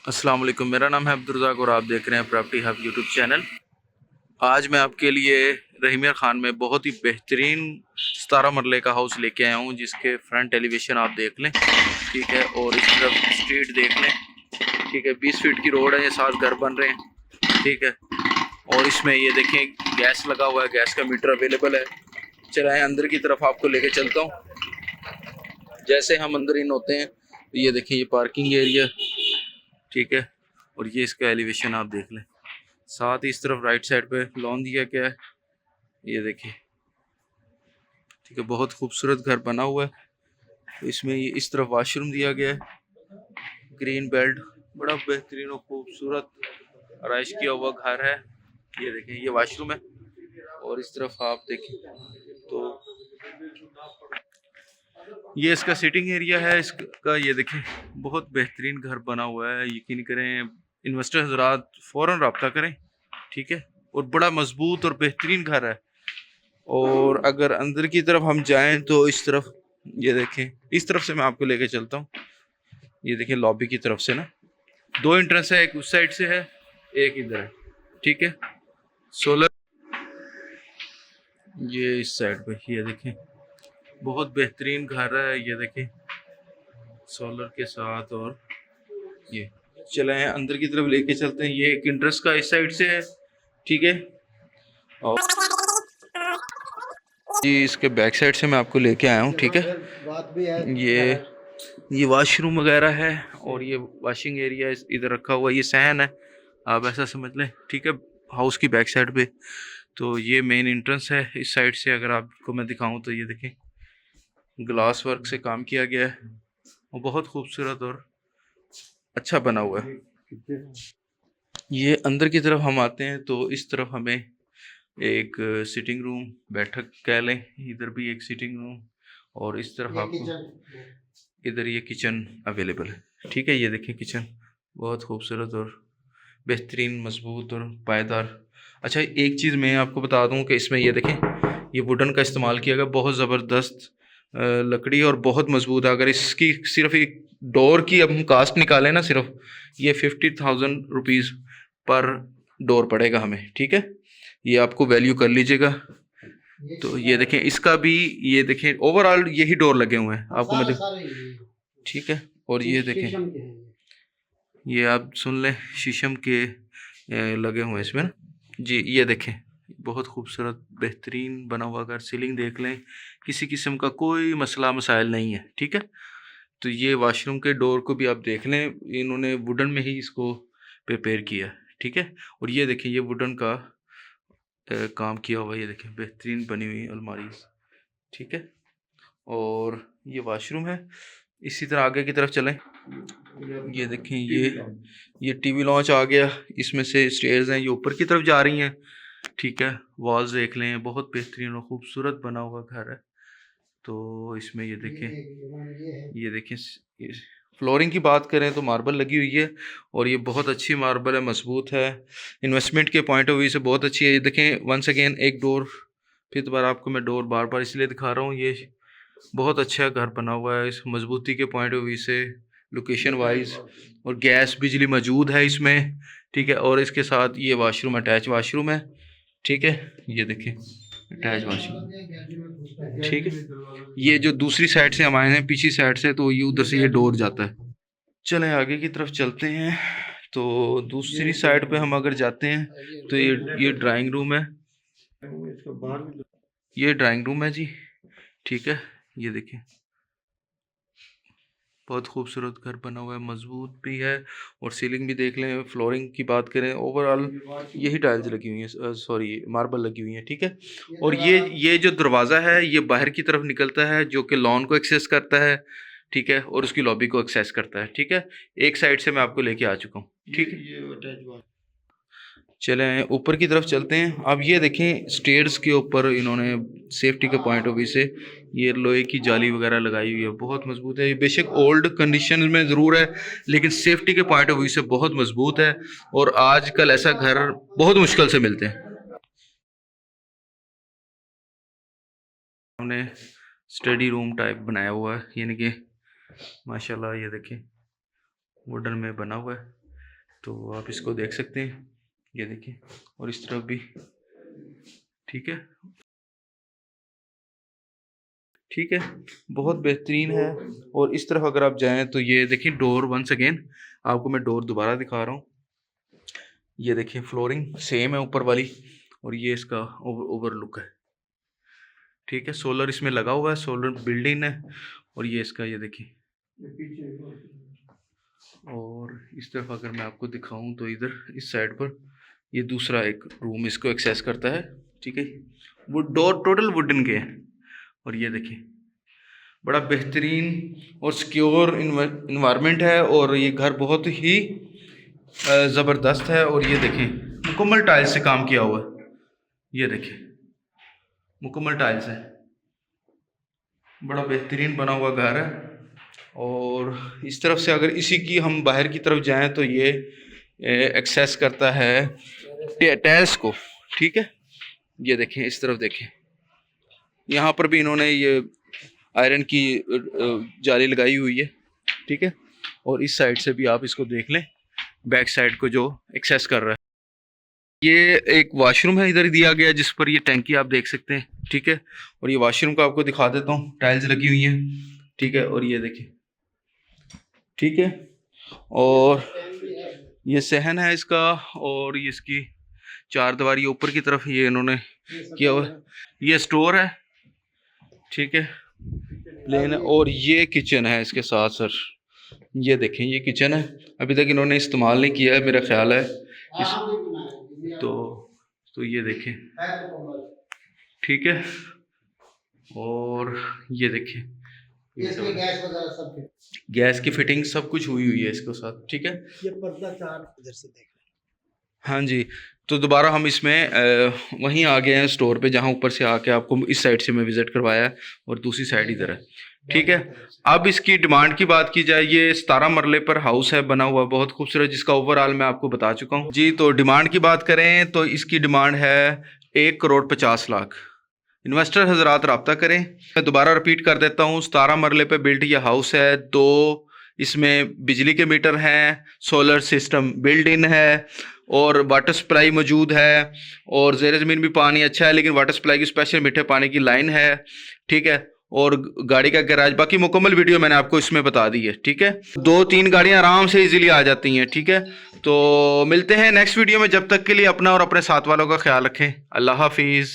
अस्सलाम वालेकुम। मेरा नाम है अब्दुर्रज़ाक और आप देख रहे हैं प्रॉपर्टी हब यूट्यूब चैनल। आज मैं आपके लिए रहीमिया खान में बहुत ही बेहतरीन 17 मरले का हाउस लेके आया हूँ, जिसके फ्रंट एलिवेशन आप देख लें, ठीक है। और इस तरफ स्ट्रीट देख लें, ठीक है। 20 फीट की रोड है, ये 7 घर बन रहे हैं, ठीक है। और इसमें ये देखें गैस लगा हुआ है, गैस का मीटर अवेलेबल है। चलाएँ अंदर की तरफ आपको लेके चलता हूँ। जैसे हम अंदर इन होते हैं तो ये देखें, ये पार्किंग एरिया, ठीक है। और ये इसका एलिवेशन आप देख लें। साथ ही इस तरफ राइट साइड पे लॉन दिया गया है, ये देखिए, ठीक है। बहुत खूबसूरत घर बना हुआ है। तो इसमें ये इस तरफ वॉशरूम दिया गया है, ग्रीन बेल्ट, बड़ा बेहतरीन और खूबसूरत आराइश किया हुआ घर है। ये देखें, ये वॉशरूम है। और इस तरफ आप देखें तो ये इसका सिटिंग एरिया है इसका। ये देखें, बहुत बेहतरीन घर बना हुआ है। यकीन करें, इन्वेस्टर हजरात फ़ौरन रब्ता करें, ठीक है। और बड़ा मजबूत और बेहतरीन घर है। और अगर अंदर की तरफ हम जाएं तो इस तरफ ये देखें, इस तरफ से मैं आपको लेके चलता हूँ। ये देखें, लॉबी की तरफ से ना 2 एंट्रेंस है, एक उस साइड से है, एक इधर है, ठीक है। सोलर ये इस साइड पे, ये देखें, बहुत बेहतरीन घर है। ये देखें, सोलर के साथ। और ये चले अंदर की तरफ लेके चलते हैं। ये एक इंटरेस्ट का इस साइड से है, ठीक है। और जी इसके बैक साइड से मैं आपको लेके आया हूँ, ठीक है। ये वॉशरूम वगैरह है और ये वॉशिंग एरिया इधर रखा हुआ है। ये सहन है, आप ऐसा समझ लें, ठीक है, हाउस की बैक साइड पे। तो ये मेन एंट्रेंस है। इस साइड से अगर आपको मैं दिखाऊं तो ये देखें, ग्लास वर्क से काम किया गया है और बहुत खूबसूरत और अच्छा बना हुआ है। ये अंदर की तरफ हम आते हैं तो इस तरफ हमें एक सिटिंग रूम, बैठक कह लें, इधर भी एक सिटिंग रूम, और इस तरफ आपको इधर ये किचन अवेलेबल है, ठीक है। ये देखें किचन, बहुत खूबसूरत और बेहतरीन, मजबूत और पायदार। अच्छा, एक चीज़ मैं आपको बता दूं कि इसमें ये देखें, ये वुडन का इस्तेमाल किया गया, बहुत ज़बरदस्त लकड़ी और बहुत मजबूत है। अगर इसकी सिर्फ एक डोर की अब हम कास्ट निकालें ना, सिर्फ ये 50,000 रुपीज़ पर डोर पड़ेगा हमें, ठीक है। ये आपको वैल्यू कर लीजिएगा। तो ये देखें, इसका भी ये देखें, ओवरऑल यही डोर लगे हुए हैं आपको मैं ठीक है। और ये देखें, ये आप सुन लें, शीशम के लगे हुए हैं इसमें ना जी। ये देखें, बहुत खूबसूरत बेहतरीन बना हुआ घर। सीलिंग देख लें, किसी किस्म का कोई मसला मसाइल नहीं है, ठीक है। तो ये वॉशरूम के डोर को भी आप देख लें, इन्होंने वुडन में ही इसको प्रिपेयर किया, ठीक है। और ये देखें, ये वुडन का काम किया हुआ, ये देखें, बेहतरीन बनी हुई अलमारी, ठीक है। और ये वॉशरूम है। इसी तरह आगे की तरफ चलें, ये देखें, ये टीवी लॉन्च आ गया। इसमें से स्टेयर्स हैं, ये ऊपर की तरफ जा रही हैं, ठीक है। वॉल्स देख लें, बहुत बेहतरीन और खूबसूरत बना हुआ घर है। तो इसमें ये देखें, ये देखें, फ्लोरिंग की बात करें तो मार्बल लगी हुई है और ये बहुत अच्छी मार्बल है, मजबूत है, इन्वेस्टमेंट के पॉइंट ऑफ व्यू से बहुत अच्छी है। ये देखें, वंस अगेन एक डोर, फिर दोबारा आपको मैं डोर बार बार इसलिए दिखा रहा हूँ, ये बहुत अच्छा घर बना हुआ है इस मजबूती के पॉइंट ऑफ व्यू से, लोकेशन वाइज। और गैस बिजली मौजूद है इसमें, ठीक है। और इसके साथ ये वाशरूम, अटैच वाशरूम है, ठीक है। ये देखें, अटैच वाशरूम, ठीक है। ये जो दूसरी साइड से हम आए हैं, पीछे साइड से, तो ये उधर से ये डोर जाता है। चलें आगे की तरफ चलते हैं। तो दूसरी साइड पे हम अगर जाते हैं तो ये ड्राइंग रूम है, ये ड्राइंग रूम है जी, ठीक है। ये देखिए, बहुत खूबसूरत घर बना हुआ है, मजबूत भी है। और सीलिंग भी देख लें, फ्लोरिंग की बात करें, ओवरऑल यही टाइल्स लगी हुई हैं, सॉरी मार्बल लगी हुई हैं, ठीक है। और ये जो दरवाज़ा है, ये बाहर की तरफ निकलता है, जो कि लॉन को एक्सेस करता है, ठीक है। और उसकी लॉबी को एक्सेस करता है, ठीक है। एक साइड से मैं आपको लेके आ चुका हूँ, ठीक है। चलें ऊपर की तरफ चलते हैं। अब ये देखें, स्टेयर्स के ऊपर इन्होंने सेफ्टी के पॉइंट ऑफ व्यू से ये लोहे की जाली वगैरह लगाई हुई है, बहुत मजबूत है। ये बेशक ओल्ड कंडीशन में ज़रूर है, लेकिन सेफ्टी के पॉइंट ऑफ व्यू से बहुत मजबूत है। और आजकल ऐसा घर बहुत मुश्किल से मिलते हैं। हमने स्टडी रूम टाइप बनाया हुआ है, यानी कि माशाल्लाह, ये देखें, वुडन में बना हुआ है। तो आप इसको देख सकते हैं, ये देखिए, और इस तरफ भी। ठीक है, ठीक है, बहुत बेहतरीन है। और इस तरफ अगर आप जाएं तो ये देखिए डोर, वंस अगेन आपको मैं डोर दोबारा दिखा रहा हूँ। ये देखिए फ्लोरिंग सेम है ऊपर वाली, और ये इसका ओवरलुक है। ठीक है, सोलर इसमें लगा हुआ है, सोलर बिल्डिंग है। और ये इसका, ये देखिए, और इस तरफ अगर मैं आपको दिखाऊं तो इधर इस साइड पर ये दूसरा एक रूम इसको एक्सेस करता है। ठीक है, वो डोर टोटल वुडन के हैं। और ये देखिए बड़ा बेहतरीन और सिक्योर इन्वायरमेंट है, और ये घर बहुत ही ज़बरदस्त है। और ये देखिए मुकम्मल टाइल्स से काम किया हुआ है, ये देखिए मुकम्मल टाइल्स है, बड़ा बेहतरीन बना हुआ घर है। और इस तरफ से अगर इसी की हम बाहर की तरफ जाएं तो ये एक्सेस करता है टेरेस को। ठीक है, ये देखें, इस तरफ देखें, यहाँ पर भी इन्होंने ये आयरन की जाली लगाई हुई है। ठीक है, और इस साइड से भी आप इसको देख लें, बैक साइड को जो एक्सेस कर रहा है। ये एक वॉशरूम है इधर दिया गया, जिस पर ये टैंकी आप देख सकते हैं। ठीक है, और ये वॉशरूम को आपको दिखा देता हूँ, टाइल्स लगी हुई हैं। ठीक है, और ये देखिए, ठीक है, और ये सहन है इसका, और ये इसकी चार दीवारी ऊपर की तरफ ये इन्होंने किया हुआ है। ये स्टोर है, ठीक है, प्लेन है। और ये किचन है इसके साथ सर, ये देखें, ये किचन है, अभी तक इन्होंने इस्तेमाल नहीं किया है मेरा ख्याल है तो ये देखें, ठीक है। और ये देखें, गैस की फिटिंग सब कुछ हुई है इसके साथ। ठीक है, ये पर्दा चार इधर से देख रहे हैं। हाँ जी, तो दोबारा हम इसमें वहीं आ गए हैं स्टोर पे, जहाँ ऊपर से आके आपको इस साइड से मैं विजिट करवाया है, और दूसरी साइड इधर है। ठीक है, अब इसकी डिमांड की बात की जाए, ये 17 मरले पर हाउस है बना हुआ, बहुत खूबसूरत, जिसका ओवरऑल मैं आपको बता चुका हूँ जी। तो डिमांड की बात करें तो इसकी डिमांड है 1,50,00,000। इन्वेस्टर हजरात रब्ता करें। मैं दोबारा रिपीट कर देता हूँ, 17 मरले पे बिल्ट ये हाउस है, 2 इसमें बिजली के मीटर हैं, सोलर सिस्टम बिल्ड इन है, और वाटर सप्लाई मौजूद है, और ज़ेर ज़मीन भी पानी अच्छा है, लेकिन वाटर सप्लाई की स्पेशल मीठे पानी की लाइन है। ठीक है, और गाड़ी का गैराज, बाकी मुकम्मल वीडियो मैंने आपको इसमें बता दी है। ठीक है, 2-3 गाड़ियां आराम से इजीली आ जाती हैं। ठीक है, तो मिलते हैं नेक्स्ट वीडियो में, जब तक के लिए अपना और अपने साथ वालों का ख्याल रखें। अल्लाह हाफिज़।